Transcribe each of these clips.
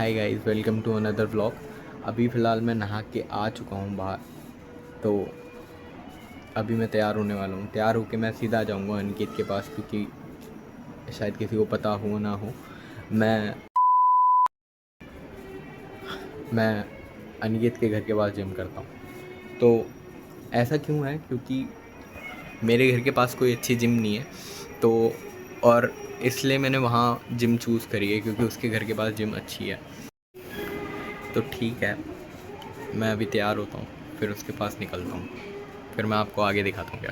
Hi guys, welcome to another vlog. अभी फ़िलहाल मैं नहा के आ चुका हूँ बाहर, तो अभी मैं तैयार होने वाला हूँ। तैयार होके मैं सीधा जाऊँगा अनिकेत के पास, क्योंकि शायद किसी को पता हो ना हो, मैं अनिकेत के घर के पास जिम करता हूँ। तो ऐसा क्यों है? क्योंकि मेरे घर के पास कोई अच्छी जिम नहीं है, तो और इसलिए मैंने वहाँ जिम चूज़ करी है, क्योंकि उसके घर के पास जिम अच्छी है। तो ठीक है, मैं अभी तैयार होता हूँ, फिर उसके पास निकलता हूँ, फिर मैं आपको आगे दिखाता हूँ क्या।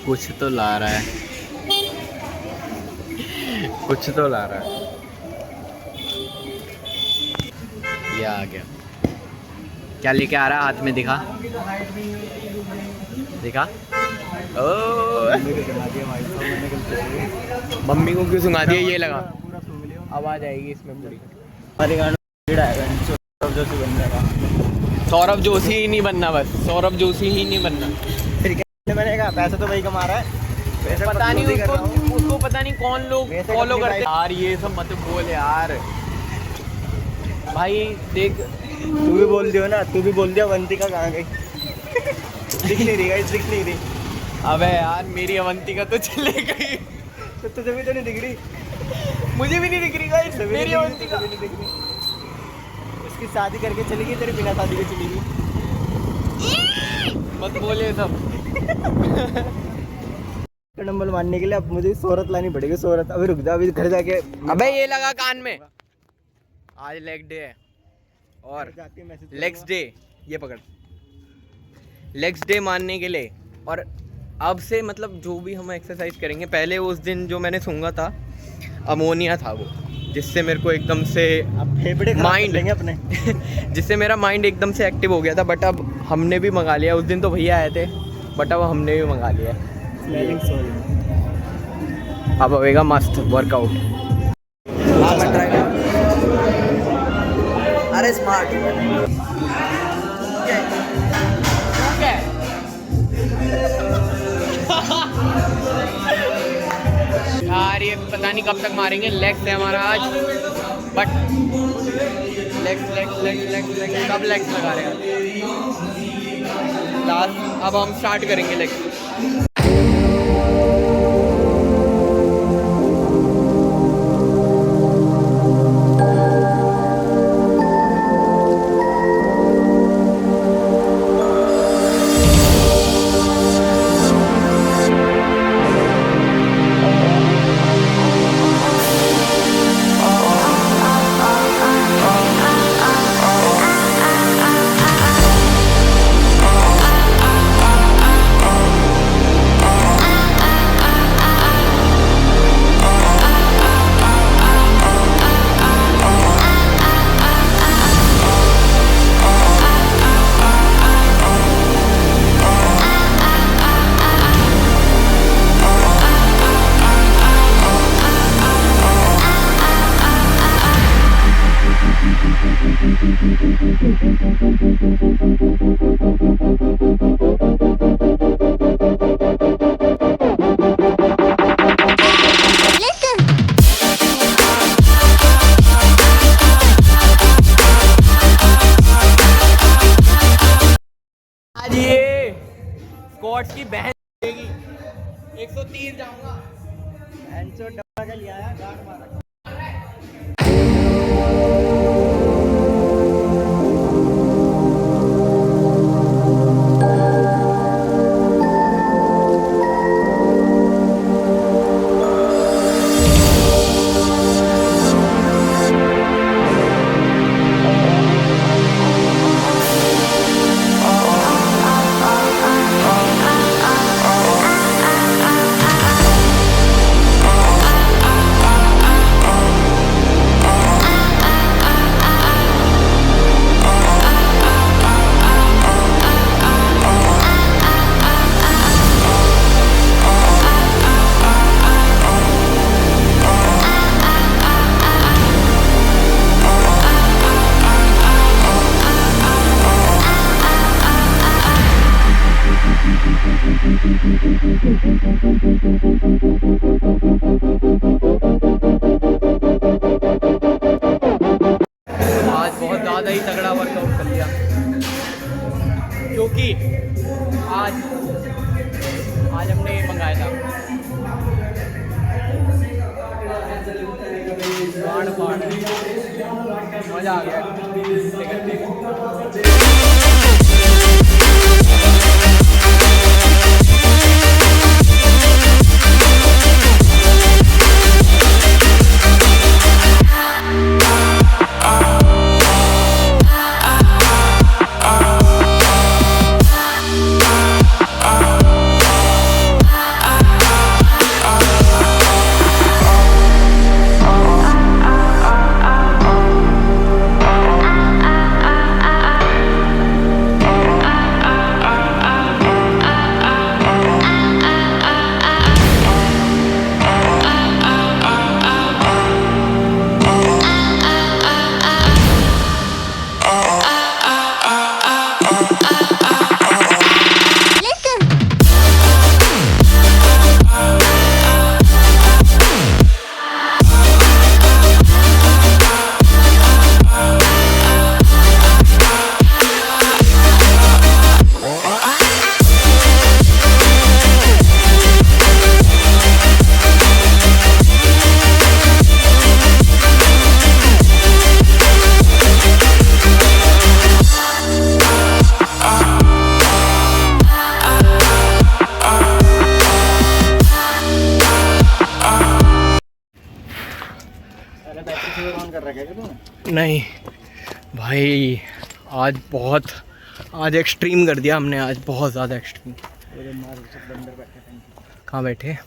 कुछ तो ला रहा है, कुछ तो ला रहा है। ये आ गया। क्या लेके आ रहा है हाथ में? दिखा दिखा। ओ मम्मी को क्यों सुना दिया? ये लगा, आवाज़ आएगी इसमें पूरी। सौरभ जोशी ही नहीं बनना, बस सौरभ जोशी ही नहीं बनना। फिर क्या बनेगा? पैसा तो वही कमा रहा है। पता नहीं उसको पता नहीं कौन लोग फॉलो करते यार। ये सब मत बोल यार भाई। देख, तू भी बोल दियो ना, तू भी बोल दिया अवंतिका कहाँ गई? दिख नहीं रही, दिख नहीं रही। अबे यार, मेरी अवंतिका तो चले गई, तो तुझे भी तो नहीं दिख रही। मुझे भी नहीं दिख रही गाइस मेरी अवंतिका। नहीं दिख रही। उसकी शादी करके चली गई, तेरे बिना शादी के चली गई। मत बोले सब। नंबर मानने के लिए अब मुझे शोहरत लानी पड़ेगी। शोहरत अभी रुक जा, अभी घर जाके। अबे ये लगा कान में। आज लेग डे है और लेग्स डे, ये पकड़, लेग्स डे मानने के लिए। और अब से मतलब जो भी हम एक्सरसाइज करेंगे, पहले उस दिन जो मैंने सूंघा था अमोनिया था वो, जिससे मेरे को एकदम से माइंड अपने जिससे मेरा माइंड एकदम से एक्टिव हो गया था। बट अब हमने भी मंगा लिया। उस दिन तो भैया आए थे, बट अब हमने भी मंगा लिया। अब होएगा मस्त वर्कआउट। अरे स्मार्ट यार ये पता नहीं कब तक मारेंगे। लेग्स है हमारा आज, बट लेग्स कब लेग्स लगा रहे हैं लास्ट। अब हम स्टार्ट करेंगे लेग्स। आज ये स्क्वाट्स की बहन देगी। 130 जाऊंगा। डब्बा का लिया है, गार्ड मारा। गाड़ फाड़ मज़ा आ गया करते करते। ऑन कर रखा है क्या तूने? नहीं भाई, आज एक्सट्रीम कर दिया हमने, आज बहुत ज़्यादा एक्सट्रीम। कहाँ बैठे?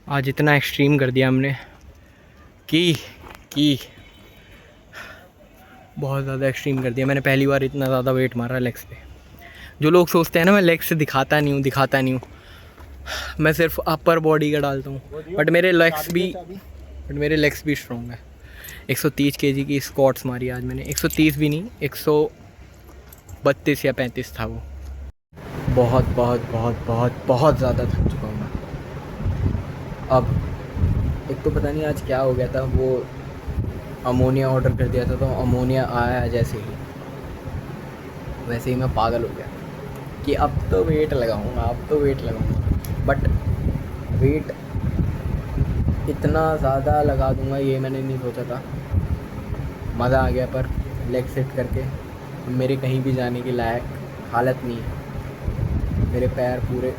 आज इतना एक्सट्रीम कर दिया हमने कि बहुत ज़्यादा एक्सट्रीम कर दिया। मैंने पहली बार इतना ज़्यादा वेट मारा लेग्स पे। जो लोग सोचते हैं ना मैं लेग्स से दिखाता नहीं हूँ, मैं सिर्फ अपर बॉडी का डालता हूँ, बट मेरे लेग्स भी स्ट्रॉन्ग है। 130 kg की स्क्वाट्स मारी आज मैंने, 130 भी नहीं, 132 या 35 था वो। बहुत बहुत बहुत बहुत बहुत ज़्यादा थक चुका हूँ मैं। अब एक तो पता नहीं आज क्या हो गया था, वो अमोनिया ऑर्डर कर दिया था, तो अमोनिया आया जैसे ही वैसे ही मैं पागल हो गया कि अब तो वेट लगाऊंगा, बट वेट इतना ज़्यादा लगा दूंगा ये मैंने नहीं सोचा था। मज़ा आ गया, पर लेग सेट करके मेरे कहीं भी जाने की लायक हालत नहीं है। मेरे पैर पूरे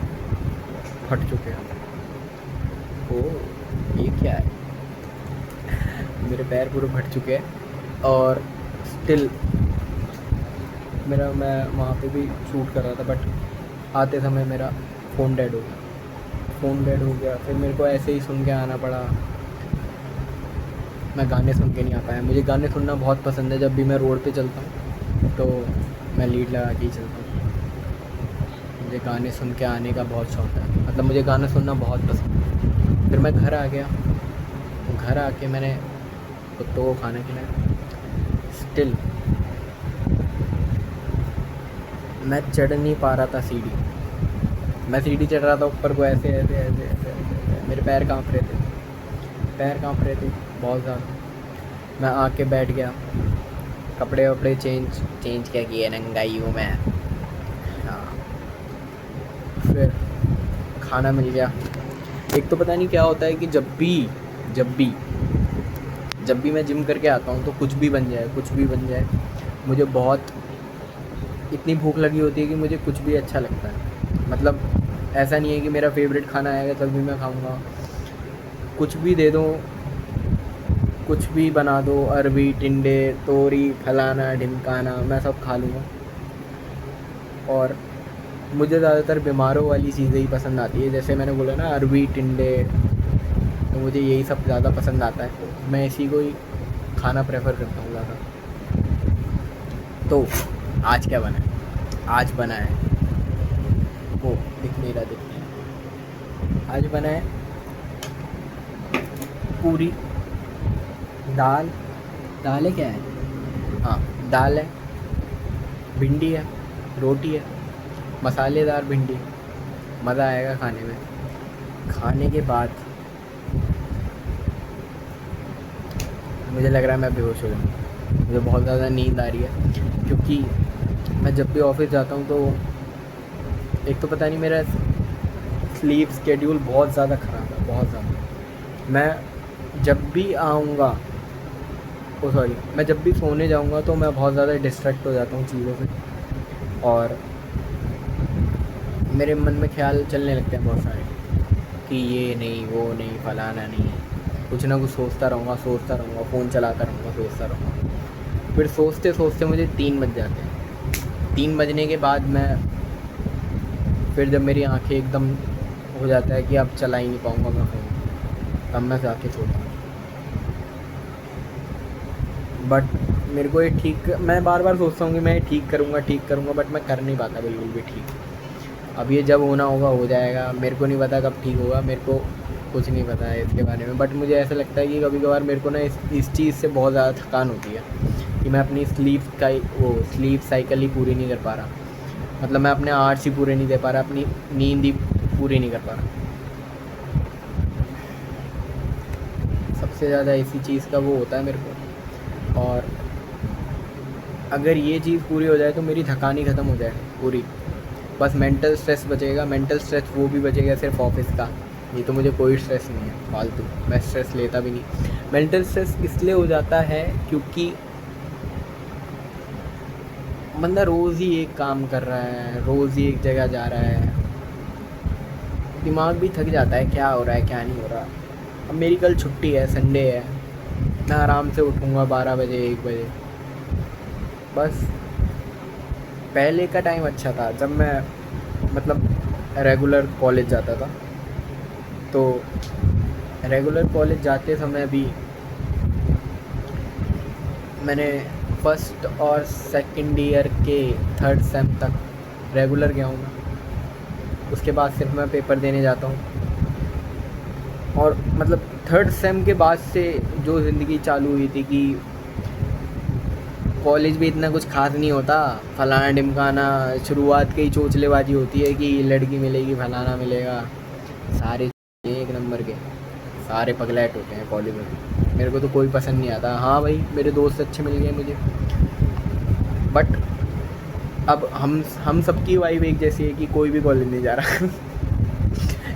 फट चुके हैं। ओह, ये क्या है? मेरे पैर पूरे फट चुके हैं और स्टिल मैं वहाँ पे भी शूट कर रहा था, बट आते समय मेरा फ़ोन डेड हो गया। फिर मेरे को ऐसे ही सुन के आना पड़ा। मैं गाने सुन के नहीं आ पाया। मुझे गाने सुनना बहुत पसंद है। जब भी मैं रोड पे चलता हूँ तो मैं लीड लगा के ही चलता हूँ। मुझे गाने सुन के आने का बहुत शौक़ है, मतलब मुझे गाना सुनना बहुत पसंद है। फिर मैं घर आ गया, घर आके मैंने कुत्तों को खाना खिलाया। स्टिल मैं चढ़ नहीं पा रहा था सीढ़ी। मैं सीढ़ी चढ़ रहा था ऊपर को, ऐसे मेरे पैर काँप रहे थे बहुत ज़्यादा। मैं आके बैठ गया, कपड़े वपड़े चेंज क्या किए, नंगाई हूँ मैं। हाँ, फिर खाना मिल गया। एक तो पता नहीं क्या होता है कि जब भी मैं जिम करके आता हूँ तो कुछ भी बन जाए, मुझे बहुत इतनी भूख लगी होती है कि मुझे कुछ भी अच्छा लगता है। मतलब ऐसा नहीं है कि मेरा फेवरेट खाना आएगा तब भी मैं खाऊंगा। कुछ भी दे दो, कुछ भी बना दो, अरबी, टिंडे, तोरी, फलाना ढिमकाना, मैं सब खा लूँगा। और मुझे ज़्यादातर बीमारों वाली चीज़ें ही पसंद आती है। जैसे मैंने बोला ना, अरबी, टिंडे, तो मुझे यही सब ज़्यादा पसंद आता है। मैं इसी को ही खाना प्रेफर करता हूँ ज़्यादा। तो आज क्या बना है? आज बना है वो दिख नहीं रहा। आज बना है पूरी दाल है, क्या है? हाँ, दाल है, भिंडी है, रोटी है, मसालेदार भिंडी। मज़ा आएगा खाने में। खाने के बाद मुझे लग रहा है मैं बेहोश हो जाऊँगा। मुझे बहुत ज़्यादा नींद आ रही है, क्योंकि मैं जब भी ऑफिस जाता हूँ तो एक तो पता नहीं मेरा स्लीप स्केड्यूल बहुत ज़्यादा ख़राब है, बहुत ज़्यादा। मैं जब भी आऊँगा, ओ सॉरी, मैं जब भी सोने जाऊँगा तो मैं बहुत ज़्यादा डिस्ट्रैक्ट हो जाता हूँ चीज़ों से, और मेरे मन में ख्याल चलने लगते हैं बहुत सारे कि ये नहीं, वो नहीं, फलाना नहीं, कुछ ना कुछ सोचता रहूँगा, फ़ोन चलाता रहूँगा, सोचता रहूँगा। फिर सोचते सोचते मुझे 3 बज जाते हैं। 3 बजने के बाद मैं, फिर जब मेरी आँखें एकदम हो जाता है कि अब चला ही नहीं पाऊँगा मैं फ़ोन, तब मैं जाके सोता हूँ। बट मेरे को ये ठीक, मैं बार बार सोचता हूँ कि मैं ठीक करूँगा, बट मैं कर नहीं पाता बिल्कुल भी ठीक। अब ये जब होना होगा हो जाएगा, मेरे को नहीं पता कब ठीक होगा, मेरे को कुछ नहीं पता है इसके बारे में। बट मुझे ऐसा लगता है कि कभी कभार मेरे को ना इस चीज़ से बहुत ज़्यादा थकान होती है कि मैं अपनी स्लीप साइकिल ही पूरी नहीं कर पा रहा। मतलब मैं अपने आवर्स ही पूरे नहीं दे पा रहा, अपनी नींद ही पूरी नहीं कर पा रहा। सबसे ज़्यादा इसी चीज़ का वो होता है मेरे को। और अगर ये चीज़ पूरी हो जाए तो मेरी थकान ही ख़त्म हो जाए पूरी, बस मेंटल स्ट्रेस बचेगा। मेंटल स्ट्रेस वो भी बचेगा सिर्फ ऑफिस का, नहीं तो मुझे कोई स्ट्रेस नहीं है फालतू, मैं स्ट्रेस लेता भी नहीं। मेंटल स्ट्रेस इसलिए हो जाता है क्योंकि बंदा रोज़ ही एक काम कर रहा है, रोज़ ही एक जगह जा रहा है, दिमाग भी थक जाता है क्या हो रहा है क्या नहीं हो रहा। अब मेरी कल छुट्टी है, संडे है, मैं आराम से उठूँगा 12 बजे 1 बजे। बस पहले का टाइम अच्छा था जब मैं मतलब रेगुलर कॉलेज जाता था। तो रेगुलर कॉलेज जाते समय भी मैंने फर्स्ट और सेकंड ईयर के थर्ड सेम तक रेगुलर गया हूँ मैं। उसके बाद सिर्फ मैं पेपर देने जाता हूँ। और मतलब थर्ड सेम के बाद से जो ज़िंदगी चालू हुई थी कि कॉलेज भी इतना कुछ खास नहीं होता, फलाना ढिमकाना, शुरुआत की ही चोचलेबाजी होती है कि लड़की मिलेगी, फलाना मिलेगा, सारे एक नंबर के सारे पगलैट होते हैं कॉलेज में। मेरे को तो कोई पसंद नहीं आता। हाँ भाई, मेरे दोस्त अच्छे मिल गए मुझे, बट अब हम सबकी वाइब एक जैसी है कि कोई भी कॉलेज नहीं जा रहा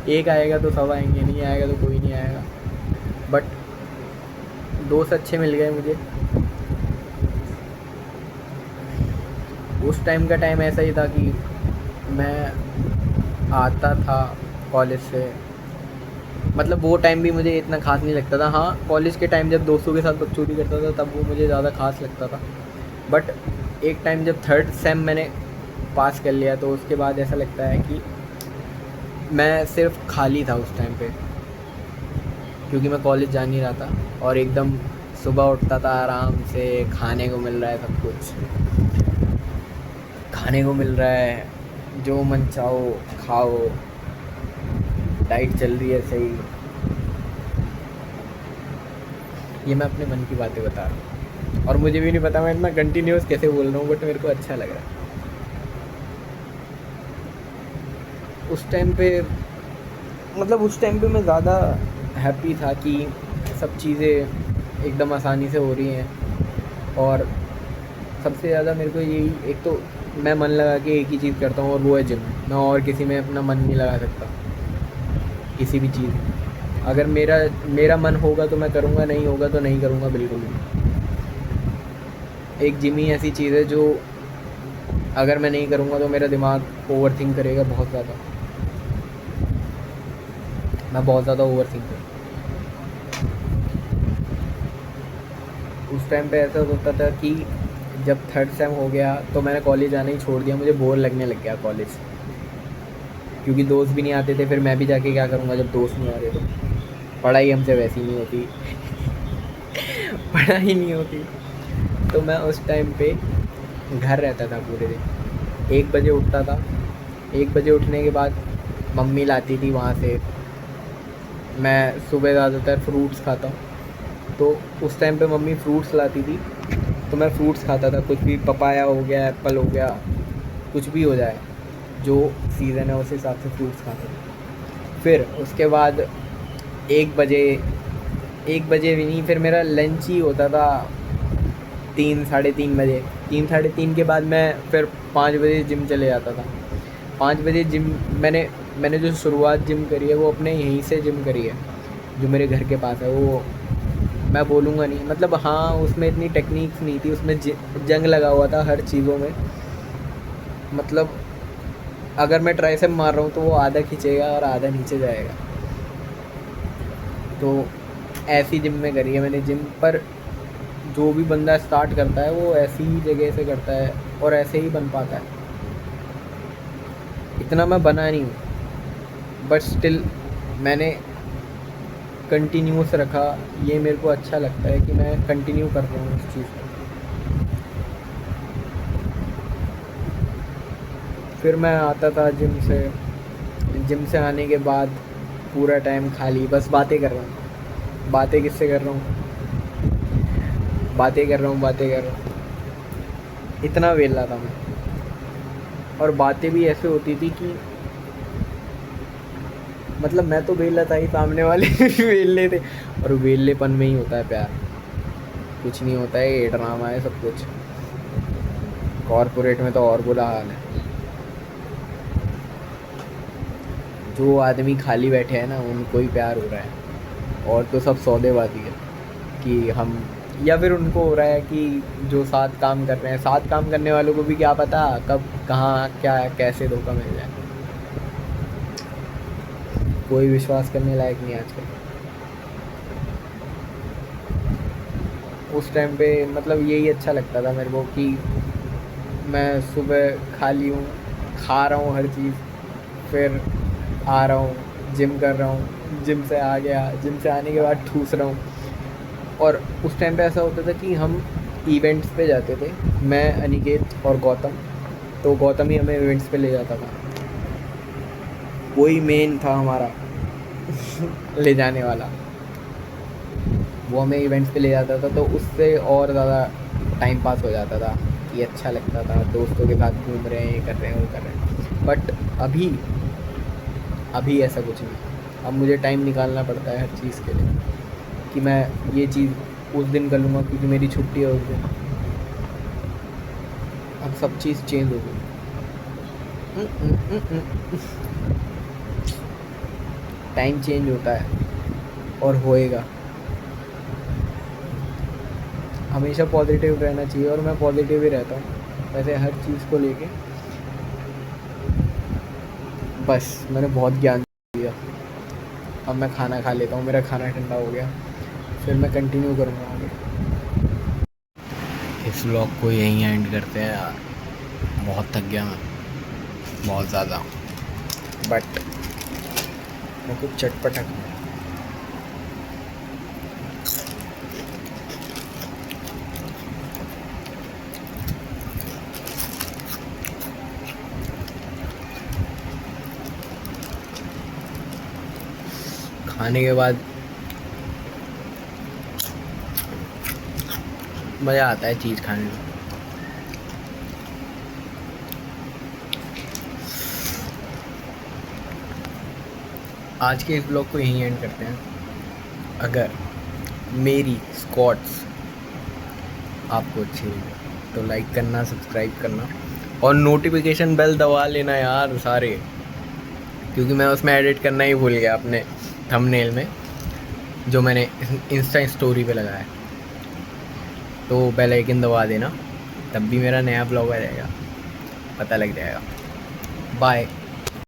एक आएगा तो सब आएंगे, नहीं आएगा तो कोई नहीं आएगा। बट दोस्त अच्छे मिल गए मुझे। उस टाइम का टाइम ऐसा ही था कि मैं आता था कॉलेज से, मतलब वो टाइम भी मुझे इतना खास नहीं लगता था। हाँ, कॉलेज के टाइम जब दोस्तों के साथ बकचोदी करता था तब वो मुझे ज़्यादा खास लगता था। बट एक टाइम जब थर्ड सेम मैंने पास कर लिया तो उसके बाद ऐसा लगता है कि मैं सिर्फ खाली था उस टाइम पे, क्योंकि मैं कॉलेज जा नहीं रहा था। और एकदम सुबह उठता था आराम से, खाने को मिल रहा है, सब कुछ खाने को मिल रहा है, जो मन चाहो खाओ, डाइट चल रही है सही। ये मैं अपने मन की बातें बता रहा हूँ और मुझे भी नहीं पता मैं इतना कंटिन्यूस कैसे बोल रहा हूँ, बट मेरे को अच्छा लग रहा है। उस टाइम पे मतलब उस टाइम पे मैं ज़्यादा हैप्पी था कि सब चीज़ें एकदम आसानी से हो रही हैं। और सबसे ज़्यादा मेरे को यही, एक तो मैं मन लगा के एक ही चीज़ करता हूँ और वो है जिम। मैं और किसी में अपना मन नहीं लगा सकता किसी भी चीज़ में। अगर मेरा मन होगा तो मैं करूँगा, नहीं होगा तो नहीं करूँगा बिल्कुल भी। एक जिम ही ऐसी चीज़ है जो अगर मैं नहीं करूँगा तो मेरा दिमाग ओवरथिंक करेगा बहुत ज़्यादा। मैं बहुत ज़्यादा ओवरथिंक करता। उस टाइम पे ऐसा होता था कि जब थर्ड सेम हो गया तो मैंने कॉलेज आना ही छोड़ दिया, मुझे बोर लगने लग गया कॉलेज, क्योंकि दोस्त भी नहीं आते थे। फिर मैं भी जाके क्या करूँगा जब दोस्त नहीं आ रहे? तो पढ़ाई हमसे वैसी नहीं होती पढ़ाई नहीं होती। तो मैं उस टाइम पे घर रहता था पूरे दिन। 1 बजे उठता था। 1 बजे उठने के बाद मम्मी लाती थी वहाँ से। मैं सुबह ज़्यादातर फ्रूट्स खाता हूँ, तो उस टाइम पे मम्मी फ्रूट्स लाती थी तो मैं फ्रूट्स खाता था। कुछ भी, पपाया हो गया, एप्पल हो गया, कुछ भी हो जाए, जो सीज़न है उस हिसाब से फ्रूट्स खाता था। फिर उसके बाद 1 बजे भी नहीं, फिर मेरा लंच ही होता था 3 साढ़े 3 बजे। 3 साढ़े 3 के बाद मैं फिर 5 बजे जिम चले जाता था। 5 बजे जिम मैंने जो शुरुआत जिम करी है वो अपने यहीं से जिम करी है। जो मेरे घर के पास है, वो मैं बोलूँगा नहीं, मतलब हाँ उसमें इतनी टेक्निक्स नहीं थी, उसमें जंग लगा हुआ था हर चीज़ों में। मतलब अगर मैं ट्राइसेप मार रहा हूँ तो वो आधा खींचेगा और आधा नीचे जाएगा। तो ऐसी जिम में करी है मैंने जिम। पर जो भी बंदा स्टार्ट करता है वो ऐसी ही जगह से करता है और ऐसे ही बन पाता है। इतना मैं बना नहीं हूँ, बट स्टिल मैंने कंटिन्यूस रखा। ये मेरे को अच्छा लगता है कि मैं कंटिन्यू कर रहा हूँ इस चीज़ को। फिर मैं आता था जिम से आने के बाद पूरा टाइम खाली बस बातें कर रहा हूँ। बातें किससे कर रहा हूँ? बातें कर रहा हूँ। इतना वेला था मैं। और बातें भी ऐसे होती थी कि मतलब मैं तो वेला था ही, सामने वाले भी वेले थे। और वेलेपन में ही होता है प्यार, कुछ नहीं होता है, ये ड्रामा है सब कुछ। कॉर्पोरेट में तो और बुरा हाल है। जो आदमी खाली बैठे हैं ना उनको ही प्यार हो रहा है, और तो सब सौदेबाजी है कि हम, या फिर उनको हो रहा है कि जो साथ काम कर रहे हैं, साथ काम करने वालों को भी क्या पता कब कहाँ क्या कैसे धोखा मिल जाए। कोई विश्वास करने लायक नहीं आजकल। उस टाइम पे मतलब यही अच्छा लगता था मेरे को कि मैं सुबह खाली हूँ, खा रहा हूँ हर चीज़, फिर आ रहा हूँ, जिम कर रहा हूँ, जिम से आ गया, जिम से आने के बाद ठूस रहा हूँ। और उस टाइम पे ऐसा होता था कि हम इवेंट्स पे जाते थे, मैं, अनिकेत और गौतम। तो गौतम ही हमें इवेंट्स पे ले जाता था, वही मेन था हमारा ले जाने वाला। वो हमें इवेंट्स पे ले जाता था, तो उससे और ज़्यादा टाइम पास हो जाता था कि अच्छा लगता था, दोस्तों के साथ घूम रहे हैं, ये कर रहे हैं, वो कर रहे हैं। बट अभी ऐसा कुछ नहीं। अब मुझे टाइम निकालना पड़ता है हर चीज़ के लिए कि मैं ये चीज़ उस दिन कर लूँगा क्योंकि मेरी छुट्टी है उस दिन। अब सब चीज़ चेंज हो गई। टाइम चेंज होता है और होएगा। हमेशा पॉजिटिव रहना चाहिए, और मैं पॉजिटिव ही रहता हूँ वैसे हर चीज़ को लेके। बस मैंने बहुत ज्ञान दिया, अब मैं खाना खा लेता हूँ, मेरा खाना ठंडा हो गया, फिर मैं कंटिन्यू करूँगा आगे। इस व्लॉग को यहीं एंड करते हैं यार, बहुत थक गया मैं, बहुत ज़्यादा। बट मैं कुछ चटपटा खाऊँ। खाने के बाद मज़ा आता है चीज़ खाने में। आज के इस ब्लॉग को यहीं एंड करते हैं। अगर मेरी स्क्वाट्स आपको अच्छी लगी तो लाइक करना, सब्सक्राइब करना और नोटिफिकेशन बेल दबा लेना यार सारे, क्योंकि मैं उसमें एडिट करना ही भूल गया अपने थंबनेल में जो मैंने इंस्टा स्टोरी पे लगाया है। तो बेल आइकन दबा देना, तब भी मेरा नया ब्लॉग आ जाएगा, पता लग जाएगा। बाय।